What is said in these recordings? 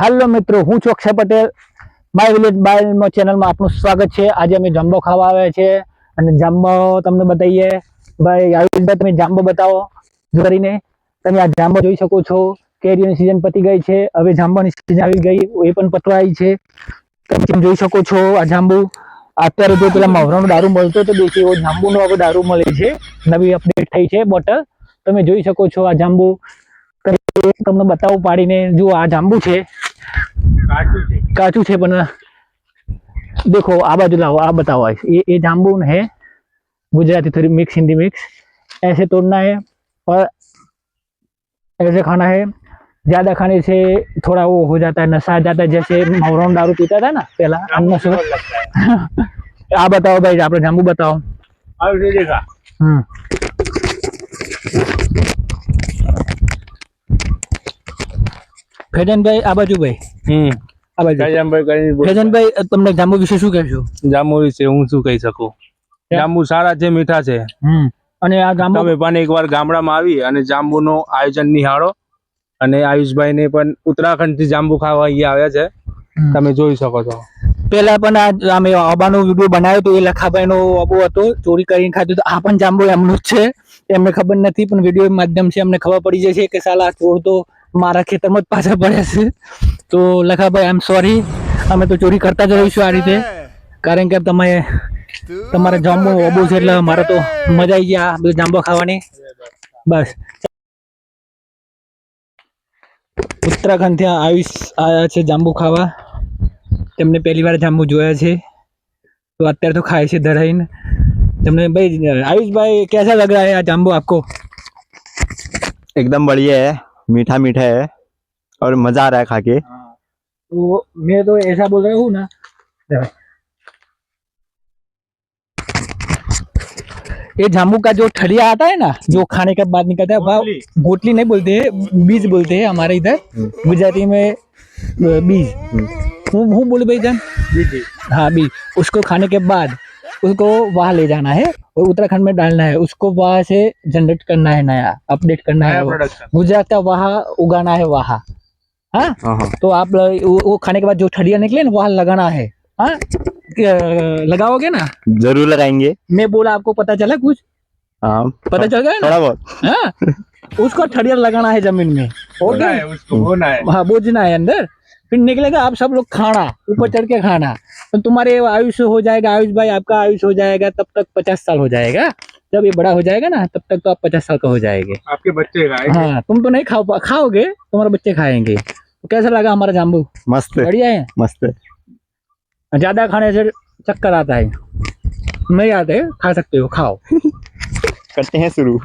Hello મિત્રો, હું છું Akshay Patel. My village by ચેનલમાં આપનું સ્વાગત છે. આજે અમે જાંબો ખાવા આવ્યા છે અને જાંબો તમને બતાવીએ. ભાઈ આયુષભાઈ, તમે જાંબો બતાવો કરીને. તમે આ જાંબો જોઈ શકો છો. કેરીની સિઝન પતી ગઈ છે, હવે જાંબાની સિઝન આવી ગઈ, એ પણ પતવા આવી છે. તમે જોઈ શકો છો આ જાંબુ. અત્યારે જો પેલા મવરાનો દારૂ મળતો તો દેશી એવો જાંબુનો હવે દારૂ મળે છે. નવી અપડેટ થઈ છે બોટલ. તમે જોઈ શકો છો આ જાંબુ. તમને બતાવું પાડીને. જો આ જાંબુ છે, काचू छे पण देखो आ बाजू लाओ, आ बताओ। ये जामुन है, गुजराती थोड़ी मिक्स, हिंदी मिक्स। ऐसे तोड़ना है और ऐसे खाना है। ज्यादा खाने से थोड़ा वो हो जाता है, नशा आ जाता है, जैसे मौरान दारू पीता था ना पहला। आ बताओ भाई, आप जांबू बताओ। फैजन भाई आ बाजू भाई। ફેજનભાઈ, તમને જાંબુ વિશે શું કહેશો? જાંબુ વિશે હું શું કહી શકું? જાંબુ સારા છે, મીઠા છે. અને આ જાંબુ તમે પણ એકવાર ગામડામાં આવી અને જાંબુનો આયોજન નિહાળો. અને આયુષભાઈ ને પણ ઉત્તરાખંડ થી જાંબુ ખાવા અહીંયા આવ્યા છે, તમે જોઈ શકો છો. પેલા પણ અમે અબાનો વિડીયો બનાવ્યો તો એ લખાભાઈ નો અબો હતો, ચોરી કરીને ખાધું. તો આ પણ જાંબુ એમનું જ છે, એમને ખબર નથી, પણ વિડીયો માધ્યમથી અમને ખબર પડી જાય છે કે સાલા ચોર તો મારા ખેતરમાં જ પાછા પડ્યા છે. તો લખાભાઈ, આઈ એમ સોરી, અમે તો ચોરી કરતા જ રહીશું આ રીતે, કારણ કે તમે તમારે જાંબુ અબો છે એટલે મારે તો મજા આવી ગયા બધું જાંબો ખાવાની. બસ ઉત્તરાખંડ થી આવ્યા છે જાંબુ ખાવા. તેમને પહેલી વાર જાંબુ જોયા છે, तो અત્યારે तो खाए से धराइन। तुमने भाई आयुष भाई, कैसा लग रहा है आज जाम्बू आपको? एकदम बढ़िया है, मीठा मीठा है और मजा आ रहा है खा के। तो मैं तो ऐसा बोल रहा हूँ ना, ये जाम्बू का जो ठड़िया आता है ना, जो खाने के बाद निकलता है, गोटली नहीं बोलते हैं, बीज बोलते हैं हमारे इधर गुजराती में, बीज। हूँ बोले भाई जान, हाँ बीज। उसको खाने के बाद उसको वहाँ ले जाना है और उत्तराखंड में डालना है, उसको वहाँ से जनरेट करना है, नया अपडेट करना है, गुजरात का वहाँ उगाना है वहाँ। हाँ, तो आप वो खाने के बाद जो ठड़िया निकले ना, वहाँ लगाना है। हाँ, लगाओगे ना? जरूर लगाएंगे। मैं बोला, आपको पता चला कुछ? हाँ, पता चल गया ना? थोड़ा बहुत। हाँ, उसको ठड़िया लगाना है जमीन में, बोना है उसको, बोना है। हाँ, बोझना है अंदर, फिर निकलेगा। आप सब लोग खाना, ऊपर चढ़ के खाना, तो तुम्हारे आयुष्य हो जाएगा। आयुष भाई, आपका आयुष्य हो जाएगा तब तक 50 साल हो जाएगा। जब ये बड़ा हो जाएगा ना, तब तक तो आप 50 साल का हो जाएंगे। आपके बच्चे खाएंगे। हाँ, तुम तो नहीं खाओगे, तुम्हारे बच्चे खाएंगे। तो कैसा लगा हमारा जाम्बू? मस्त है, बढ़िया है, मस्त है। ज्यादा खाने से चक्कर आता है, नहीं आते, खा सकते हो, खाओ। करते हैं शुरू।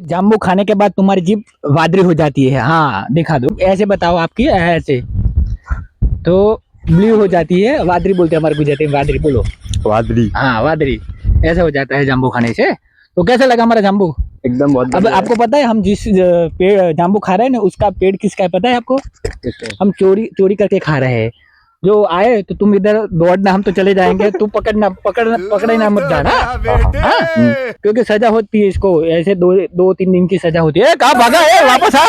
जाम्बू खाने के बाद तुम्हारी जीभ वादरी हो जाती है। हाँ, दिखा दो, ऐसे बताओ आपकी, ऐसे तो ब्लू हो जाती है, वादरी बोलते हैं हमारे गुजराती में, वादरी बोलो। वादरी, हाँ, वादरी ऐसा हो जाता है जाम्बू खाने से। तो कैसा लगा हमारा जाम्बू? एकदम बहुत। अब आपको पता है हम जिस पेड़ जाम्बू खा रहे हैं ना, उसका पेड़ किसका है पता है आपको? हम चोरी करके खा रहे हैं। जो आए तो तुम इधर दौड़ना, हम तो चले जाएंगे, तू पकड़ना मत जाना। हाँ? क्योंकि सजा होती है इसको, ऐसे 2-3 दिन की सजा होती है। कहाँ भागा है, वापस आ।